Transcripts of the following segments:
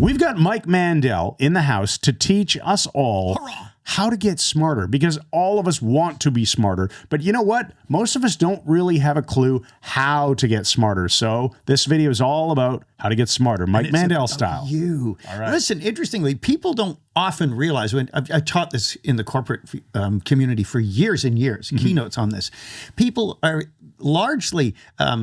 We've got Mike Mandel in the house to teach us all how to get smarter, because all of us want to be smarter. But you know what? Most of us don't really have a clue how to get smarter. So this video is all about how to get smarter, Mike Mandel style. All right. Listen, interestingly, people don't often realize, when I've taught this in the corporate community for years and years, keynotes on this, people are largely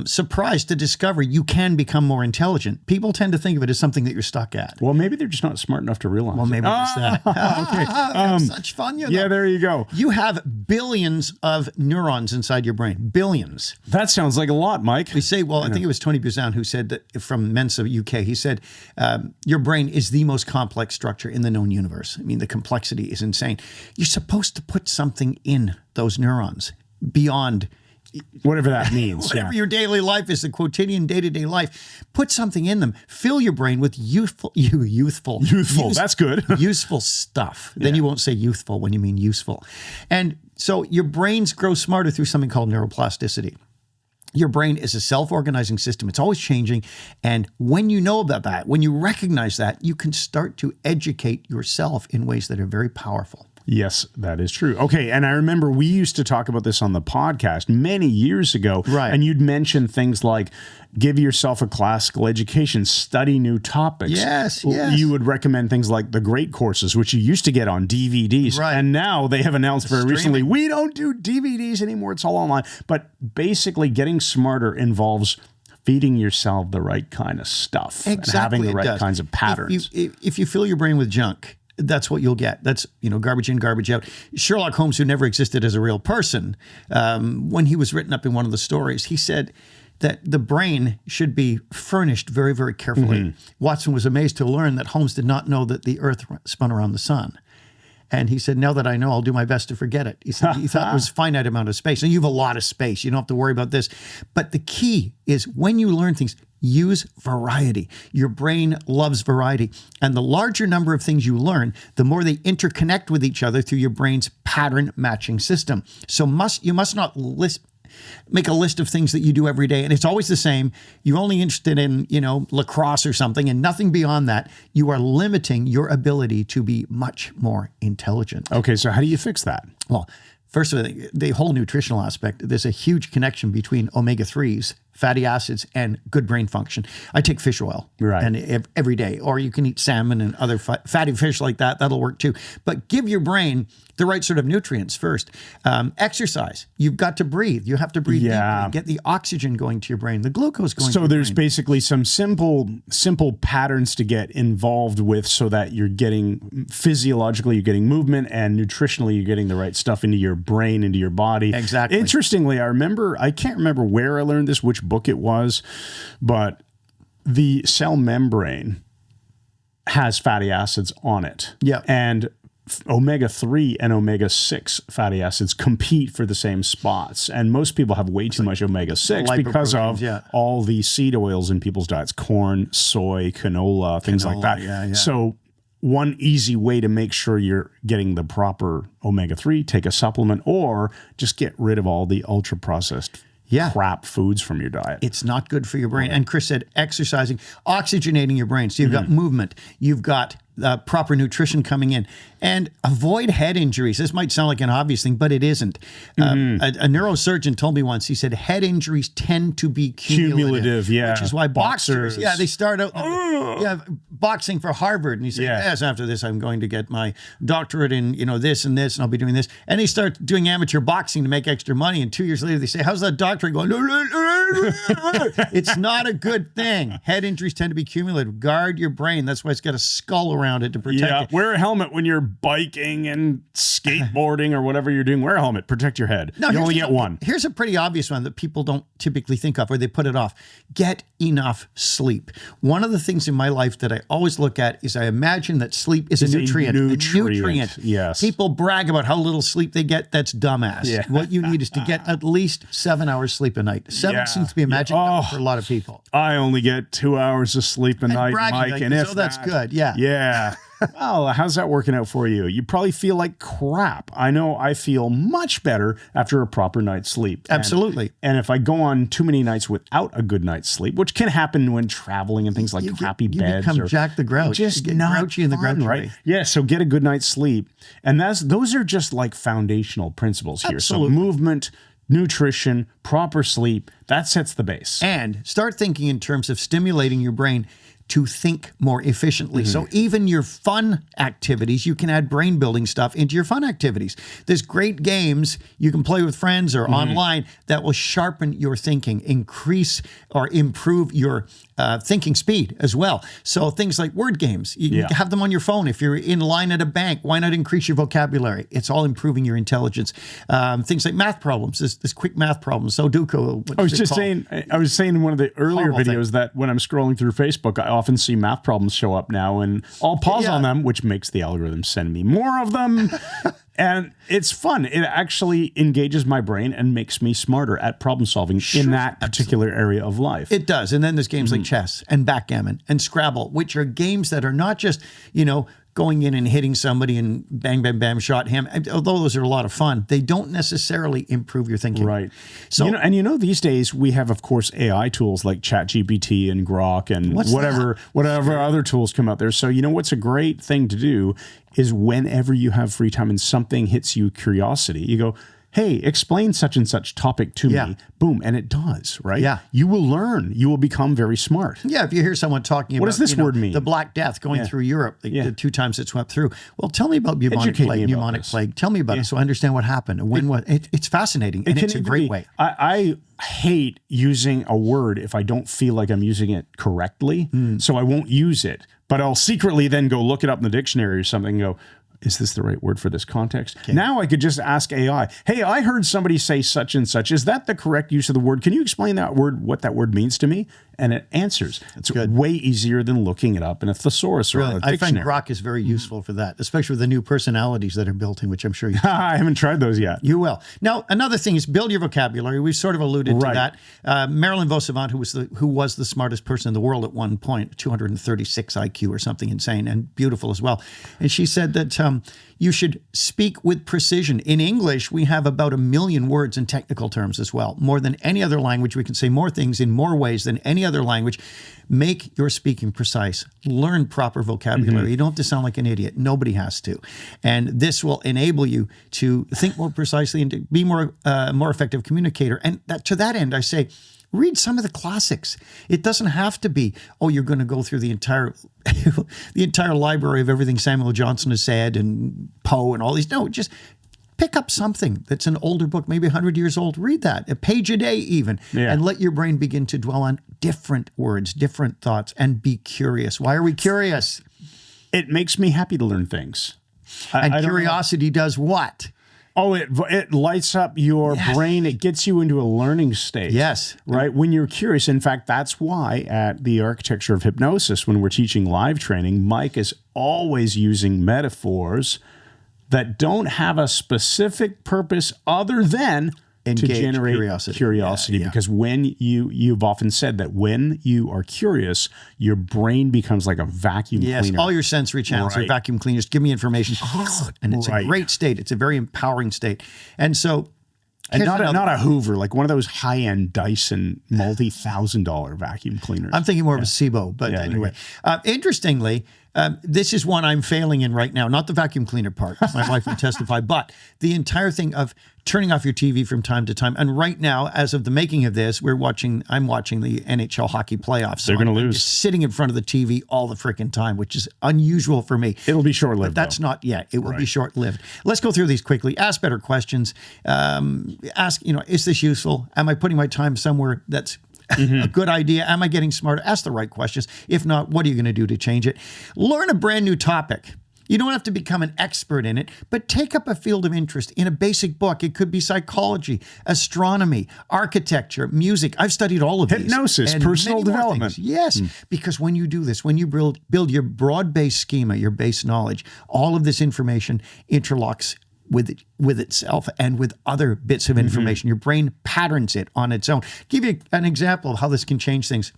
surprised to discover you can become more intelligent. People tend to think of it as something that you're stuck at. Well, maybe they're just not smart enough to realize. Well, maybe it's that. Okay. Such fun, you know. Yeah, there you go. You have billions of neurons inside your brain. Billions. That sounds like a lot, Mike. We say, well, I think it was Tony Buzan who said that, from Mensa, UK, he said, your brain is the most complex structure in the known universe. I mean, the complexity is insane. You're supposed to put something in those neurons beyond whatever that means. Whatever your daily life is, the quotidian day-to-day life, put something in them. Fill your brain with youthful, that's good. useful stuff. Then you won't say youthful when you mean useful. And so your brains grow smarter through something called neuroplasticity. Your brain is a self-organizing system. It's always changing. And when you know about that, when you recognize that, you can start to educate yourself in ways that are very powerful. Yes, that is true. Okay, and I remember we used to talk about this on the podcast many years ago. Right. And you'd mention things like give yourself a classical education, study new topics. Yes. You would recommend things like the Great Courses, which you used to get on DVDs. Right. And now they have announced very recently, we don't do DVDs anymore. It's all online. But basically getting smarter involves feeding yourself the right kind of stuff. Exactly, and having the right kinds of patterns. If you fill your brain with junk, that's what you'll get. That's, garbage in, garbage out. Sherlock Holmes, who never existed as a real person, when he was written up in one of the stories, he said that the brain should be furnished very, very carefully. Watson was amazed to learn that Holmes did not know that the earth spun around the sun. And he said, now that I know, I'll do my best to forget it. He said he thought it was a finite amount of space. And you have a lot of space. You don't have to worry about this. But the key is when you learn things, use variety. Your brain loves variety. And the larger number of things you learn, the more they interconnect with each other through your brain's pattern matching system. So you must not make a list of things that you do every day, and it's always the same. You're only interested in, lacrosse or something, and nothing beyond that. You are limiting your ability to be much more intelligent. Okay, so how do you fix that? Well, first of all, the whole nutritional aspect, there's a huge connection between omega-3s, fatty acids, and good brain function. I take fish oil and every day, or you can eat salmon and other fatty fish like that. That'll work too. But give your brain the right sort of nutrients first. Exercise. You've got to breathe. You have to breathe deeply. Get the oxygen going to your brain, the glucose going to your brain. So there's basically some simple patterns to get involved with so that you're getting physiologically, you're getting movement, and nutritionally, you're getting the right stuff into your brain, into your body. Exactly. Interestingly, I can't remember where I learned this, which book it was, but the cell membrane has fatty acids on it. Yeah. And omega-3 and omega-6 fatty acids compete for the same spots. And most people have way too much omega-6 because of all the seed oils in people's diets, corn, soy, canola, things like that. Yeah. So one easy way to make sure you're getting the proper omega-3, take a supplement, or just get rid of all the ultra-processed crap foods from your diet. It's not good for your brain. And Chris said exercising, oxygenating your brain. So you've got movement, you've got proper nutrition coming in, and avoid head injuries. This might sound like an obvious thing, but it isn't. A neurosurgeon told me once, he said, head injuries tend to be cumulative. Which is why boxers, they start out, boxing for Harvard. And he said, yes, after this, I'm going to get my doctorate in, this and this, and I'll be doing this. And they start doing amateur boxing to make extra money. And 2 years later, they say, how's that doctorate going? It's not a good thing. Head injuries tend to be cumulative. Guard your brain. That's why it's got a skull around it to protect it. Wear a helmet when you're biking and skateboarding or whatever you're doing. Wear a helmet. Protect your head. You only get one. Here's a pretty obvious one that people don't typically think of, or they put it off. Get enough sleep. One of the things in my life that I always look at is I imagine that sleep is a nutrient. A nutrient. Yes. People brag about how little sleep they get. That's dumbass. Yeah. What you need is to get at least 7 hours sleep a night. 7 seems to be a magic number for a lot of people. I only get 2 hours of sleep a night, Mike. And if that's good. Yeah. Yeah. Oh, how's that working out for you? You probably feel like crap. I know I feel much better after a proper night's sleep. Absolutely. And if I go on too many nights without a good night's sleep, which can happen when traveling and things like crappy beds. You become or Jack the Grouch. Just you get not grouchy in the fun, grouch right? Yeah, so get a good night's sleep. And those are just like foundational principles here. Absolutely. So movement, nutrition, proper sleep, that sets the base. And start thinking in terms of stimulating your brain to think more efficiently. So even your fun activities, you can add brain building stuff into your fun activities. There's great games you can play with friends or online that will sharpen your thinking, increase or improve your thinking speed as well. So things like word games, you can have them on your phone. If you're in line at a bank, why not increase your vocabulary? It's all improving your intelligence. Things like math problems, this quick math problems, Sudoku. I was saying in one of the earlier videos that when I'm scrolling through Facebook, I often see math problems show up now, and I'll pause on them, which makes the algorithm send me more of them. And it's fun. It actually engages my brain and makes me smarter at problem solving in that particular area of life. It does. And then there's games like chess and backgammon and Scrabble, which are games that are not just, going in and hitting somebody and bang, bang, bam, shot him. Although those are a lot of fun, they don't necessarily improve your thinking. Right. So, these days we have, of course, AI tools like ChatGPT and Grok and whatever other tools come out there. So, what's a great thing to do is whenever you have free time and something hits you curiosity, you go, hey, explain such and such topic to me. Boom. And it does, right? Yeah. You will learn. You will become very smart. Yeah. If you hear someone talking about, what does this word mean? The Black Death going through Europe, the 2 times it swept through. Well, tell me about bubonic plague, pneumonic plague. Tell me about it so I understand what happened. It's fascinating. And it's a great way. I hate using a word if I don't feel like I'm using it correctly. So I won't use it. But I'll secretly then go look it up in the dictionary or something and go, is this the right word for this context? Okay. Now I could just ask AI, hey, I heard somebody say such and such. Is that the correct use of the word? Can you explain that word, what that word means to me? And it answers. It's way easier than looking it up in a thesaurus or a dictionary. I find Grok is very useful for that, especially with the new personalities that are built in, which I'm sure you I haven't tried those yet. You will. Now, another thing is build your vocabulary. We've sort of alluded to that. Marilyn Vosavant, who was the smartest person in the world at one point, 236 IQ or something insane and beautiful as well. And she said that you should speak with precision. In English, we have about 1 million words in technical terms as well. More than any other language, we can say more things in more ways than any other language. Make your speaking precise. Learn proper vocabulary. You don't have to sound like an idiot. Nobody has to. And this will enable you to think more precisely and to be more effective communicator. And to that end, I say, read some of the classics. It doesn't have to be, you're going to go through the entire library of everything Samuel Johnson has said and Poe and all these. No, just pick up something that's an older book, maybe 100 years old. Read that, a page a day even, and let your brain begin to dwell on different words, different thoughts, and be curious. Why are we curious? It makes me happy to learn things. And curiosity does what? Oh, it lights up your brain. It gets you into a learning state. Yes. Right? When you're curious. In fact, that's why at the Architecture of Hypnosis, when we're teaching live training, Mike is always using metaphors that don't have a specific purpose other than to generate curiosity. Because when you've often said that when you are curious, your brain becomes like a vacuum cleaner. All your sensory channels are vacuum cleaners. Give me information. And it's a great state. It's a very empowering state. And so... And not a Hoover, like one of those high-end Dyson multi-$1,000 vacuum cleaners. I'm thinking more of a SIBO, but anyway. Interestingly, this is one I'm failing in right now. Not the vacuum cleaner part. My wife would testify. But the entire thing of turning off your TV from time to time. And right now, as of the making of this, I'm watching the NHL hockey playoffs. They're going to lose. I'm just sitting in front of the TV all the freaking time, which is unusual for me. It'll be short-lived. But that's not yet. It will be short-lived. Let's go through these quickly. Ask better questions. Ask, is this useful? Am I putting my time somewhere that's a good idea? Am I getting smarter? Ask the right questions. If not, what are you going to do to change it? Learn a brand new topic. You don't have to become an expert in it, but take up a field of interest in a basic book. It could be psychology, astronomy, architecture, music. I've studied all of these. Hypnosis, personal development. Yes, because when you do this, when you build your broad-based schema, your base knowledge, all of this information interlocks with itself and with other bits of information. Your brain patterns it on its own. Give you an example of how this can change things.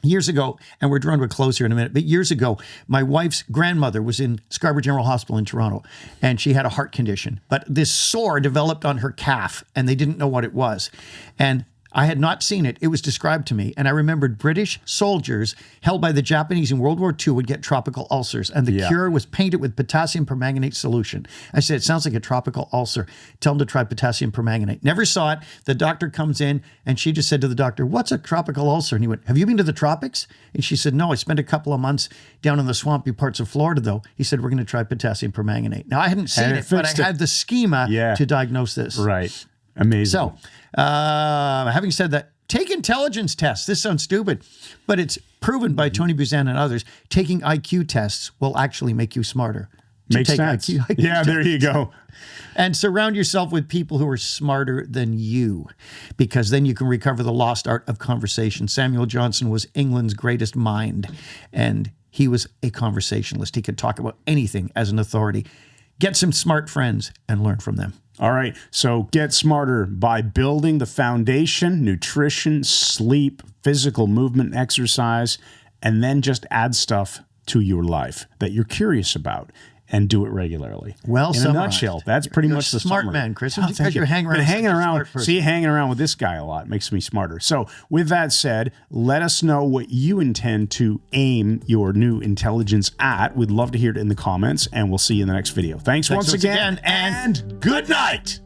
Years ago, and we're drawn to a close here in a minute, but years ago, my wife's grandmother was in Scarborough General Hospital in Toronto, and she had a heart condition. But this sore developed on her calf, and they didn't know what it was. And I had not seen it. It was described to me. And I remembered British soldiers held by the Japanese in World War II would get tropical ulcers. And the cure was painted with potassium permanganate solution. I said, it sounds like a tropical ulcer. Tell them to try potassium permanganate. Never saw it. The doctor comes in and she just said to the doctor, what's a tropical ulcer? And he went, have you been to the tropics? And she said, no, I spent a couple of months down in the swampy parts of Florida, though. He said, we're going to try potassium permanganate. Now, I hadn't seen it, but I had the schema to diagnose this. Right. Amazing. So, having said that, take intelligence tests. This sounds stupid, but it's proven by Tony Buzan and others. Taking IQ tests will actually make you smarter. Makes sense. IQ there you go. And surround yourself with people who are smarter than you, because then you can recover the lost art of conversation. Samuel Johnson was England's greatest mind, and he was a conversationalist. He could talk about anything as an authority. Get some smart friends and learn from them. All right, so get smarter by building the foundation, nutrition, sleep, physical movement, exercise, and then just add stuff to your life that you're curious about and do it regularly. Well, in a nutshell, that's pretty much the smart summary. man, Chris. Because you're hanging around. Hanging around with this guy a lot makes me smarter. So, with that said, let us know what you intend to aim your new intelligence at. We'd love to hear it in the comments, and we'll see you in the next video. Thanks once again, and good night.